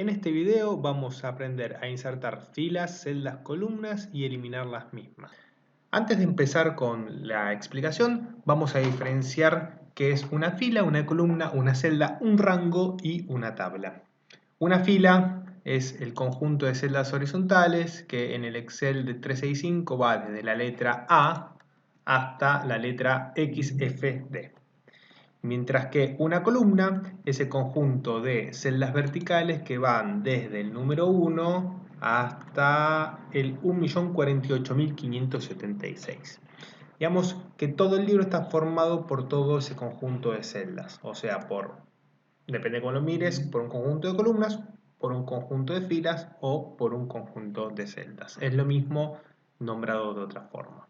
En este video vamos a aprender a insertar filas, celdas, columnas y eliminar las mismas. Antes de empezar con la explicación, vamos a diferenciar qué es una fila, una columna, una celda, un rango y una tabla. Una fila es el conjunto de celdas horizontales que en el Excel de 365 va desde la letra A hasta la letra XFD. Mientras que una columna es el conjunto de celdas verticales que van desde el número 1 hasta el 1.048.576. Digamos que todo el libro está formado por todo ese conjunto de celdas, o sea, depende de cómo lo mires, por un conjunto de columnas, por un conjunto de filas o por un conjunto de celdas. Es lo mismo nombrado de otra forma.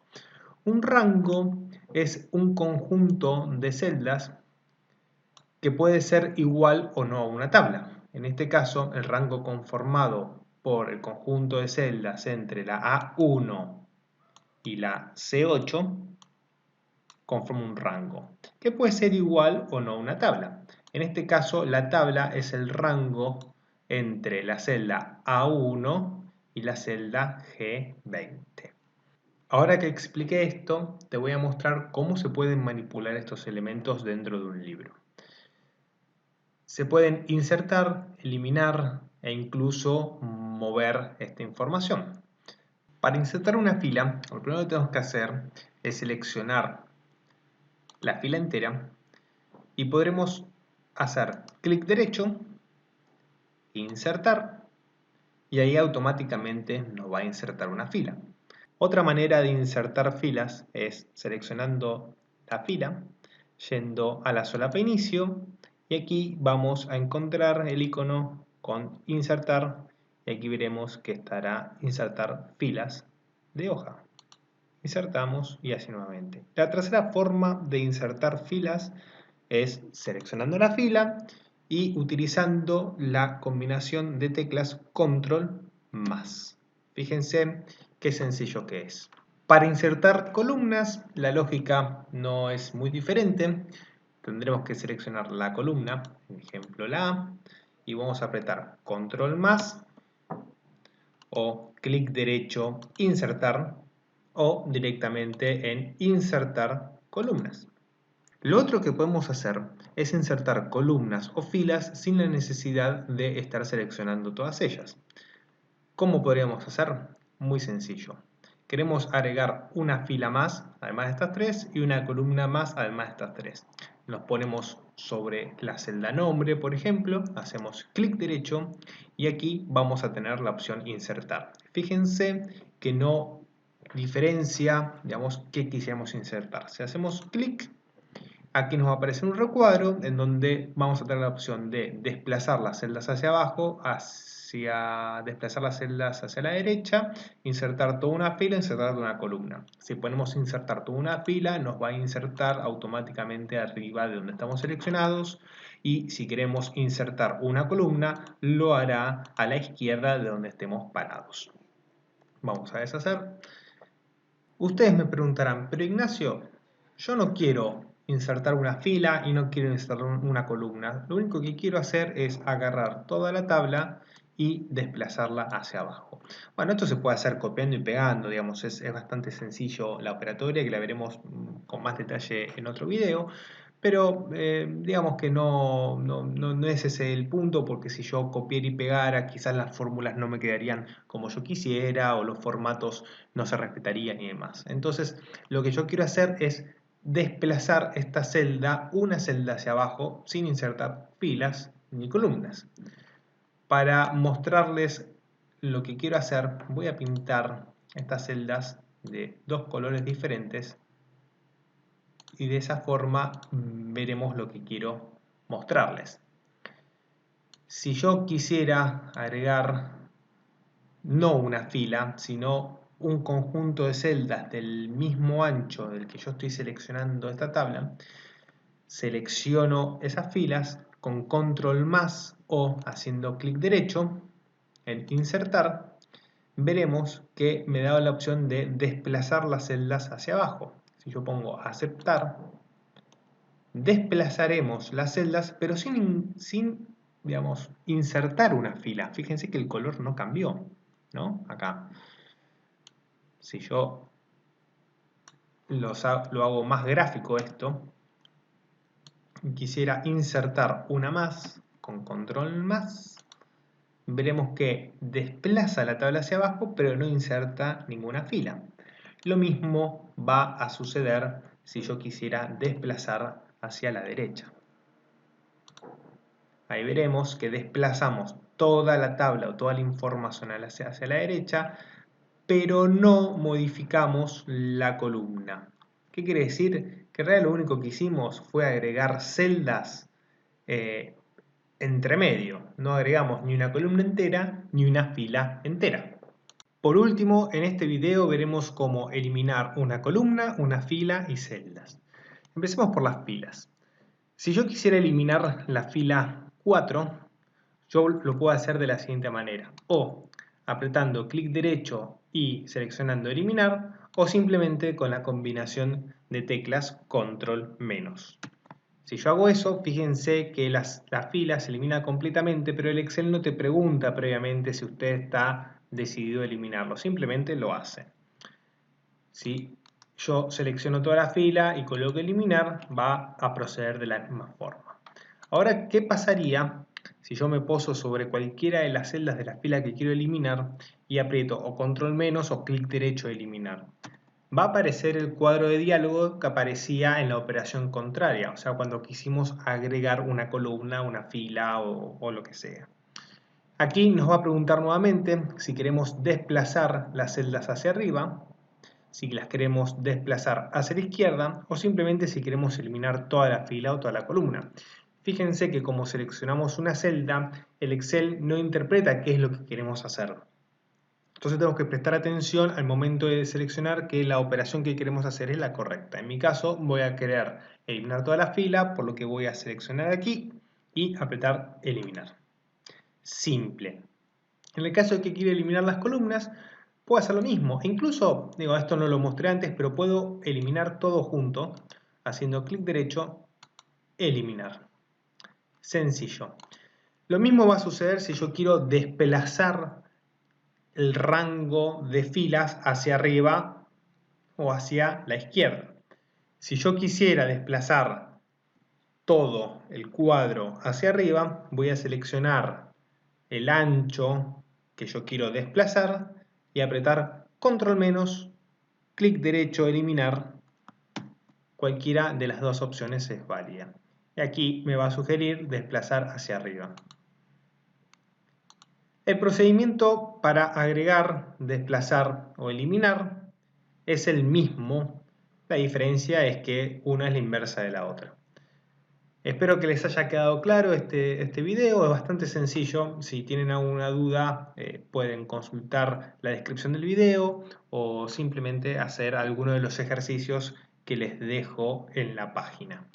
Un rango es un conjunto de celdas que puede ser igual o no a una tabla. En este caso, el rango conformado por el conjunto de celdas entre la A1 y la C8 conforma un rango, que puede ser igual o no a una tabla. En este caso, la tabla es el rango entre la celda A1 y la celda G20. Ahora que expliqué esto, te voy a mostrar cómo se pueden manipular estos elementos dentro de un libro. Se pueden insertar, eliminar e incluso mover esta información. Para insertar una fila, lo primero que tenemos que hacer es seleccionar la fila entera y podremos hacer clic derecho, insertar, y ahí automáticamente nos va a insertar una fila. Otra manera de insertar filas es seleccionando la fila, yendo a la solapa inicio, y aquí vamos a encontrar el icono con insertar, y aquí veremos que estará insertar filas de hoja. Insertamos y así nuevamente. La tercera forma de insertar filas es seleccionando la fila y utilizando la combinación de teclas control más. Fíjense qué sencillo que es. Para insertar columnas, la lógica no es muy diferente. Tendremos que seleccionar la columna, por ejemplo la A, y vamos a apretar control más o clic derecho, insertar, o directamente en insertar columnas. Lo otro que podemos hacer es insertar columnas o filas sin la necesidad de estar seleccionando todas ellas. ¿Cómo podríamos hacer? Muy sencillo. Queremos agregar una fila más, además de estas tres, y una columna más, además de estas tres. Nos ponemos sobre la celda nombre, por ejemplo, hacemos clic derecho y aquí vamos a tener la opción insertar. Fíjense que no diferencia, digamos, qué quisiéramos insertar. Si hacemos clic, aquí nos va a aparecer un recuadro en donde vamos a tener la opción de desplazar las celdas hacia abajo, desplazar las celdas hacia la derecha, insertar toda una fila, insertar toda una columna. Si ponemos insertar toda una fila, nos va a insertar automáticamente arriba de donde estamos seleccionados, y si queremos insertar una columna, lo hará a la izquierda de donde estemos parados. Vamos a deshacer. Ustedes me preguntarán, pero Ignacio, yo no quiero insertar una fila y no quiero insertar una columna. Lo único que quiero hacer es agarrar toda la tabla y desplazarla hacia abajo. Bueno, esto se puede hacer copiando y pegando, digamos, es bastante sencillo la operatoria, que la veremos con más detalle en otro video. Pero digamos que no es ese el punto, porque si yo copiara y pegara, quizás las fórmulas no me quedarían como yo quisiera o los formatos no se respetarían y demás. Entonces, lo que yo quiero hacer es desplazar esta celda, una celda hacia abajo, sin insertar filas ni columnas. Para mostrarles lo que quiero hacer, voy a pintar estas celdas de dos colores diferentes, y de esa forma veremos lo que quiero mostrarles. Si yo quisiera agregar no una fila, sino un conjunto de celdas del mismo ancho del que yo estoy seleccionando esta tabla, selecciono esas filas con control más o haciendo clic derecho en insertar, veremos que me da la opción de desplazar las celdas hacia abajo. Si yo pongo aceptar, desplazaremos las celdas, pero sin digamos, insertar una fila. Fíjense que el color no cambió, ¿no? Acá. Si yo lo hago más gráfico esto, quisiera insertar una más, con control más, veremos que desplaza la tabla hacia abajo, pero no inserta ninguna fila. Lo mismo va a suceder si yo quisiera desplazar hacia la derecha. Ahí veremos que desplazamos toda la tabla o toda la información hacia la derecha, pero no modificamos la columna. ¿Qué quiere decir? Que en realidad lo único que hicimos fue agregar celdas entre medio. No agregamos ni una columna entera ni una fila entera. Por último, en este video veremos cómo eliminar una columna, una fila y celdas. Empecemos por las filas. Si yo quisiera eliminar la fila 4, yo lo puedo hacer de la siguiente manera. O apretando clic derecho y seleccionando eliminar, o simplemente con la combinación de teclas control menos. Si yo hago eso, fíjense que la fila se elimina completamente, pero el Excel no te pregunta previamente si usted está decidido a eliminarlo, simplemente lo hace. Si yo selecciono toda la fila y coloco eliminar, va a proceder de la misma forma. Ahora, ¿qué pasaría si yo me poso sobre cualquiera de las celdas de la fila que quiero eliminar y aprieto o control menos o clic derecho eliminar? Va a aparecer el cuadro de diálogo que aparecía en la operación contraria, o sea, cuando quisimos agregar una columna, una fila o lo que sea. Aquí nos va a preguntar nuevamente si queremos desplazar las celdas hacia arriba, si las queremos desplazar hacia la izquierda o simplemente si queremos eliminar toda la fila o toda la columna. Fíjense que como seleccionamos una celda, el Excel no interpreta qué es lo que queremos hacer. Entonces tenemos que prestar atención al momento de seleccionar que la operación que queremos hacer es la correcta. En mi caso voy a querer eliminar toda la fila, por lo que voy a seleccionar aquí y apretar eliminar. Simple. En el caso de que quiera eliminar las columnas, puedo hacer lo mismo. Incluso, digo, esto no lo mostré antes, pero puedo eliminar todo junto, haciendo clic derecho, eliminar. Sencillo. Lo mismo va a suceder si yo quiero desplazar el rango de filas hacia arriba o hacia la izquierda. Si yo quisiera desplazar todo el cuadro hacia arriba, voy a seleccionar el ancho que yo quiero desplazar y apretar control menos, clic derecho, eliminar. Cualquiera de las dos opciones es válida. Y aquí me va a sugerir desplazar hacia arriba. El procedimiento para agregar, desplazar o eliminar es el mismo. La diferencia es que una es la inversa de la otra. Espero que les haya quedado claro este video. Es bastante sencillo. Si tienen alguna duda, pueden consultar la descripción del video o simplemente hacer alguno de los ejercicios que les dejo en la página.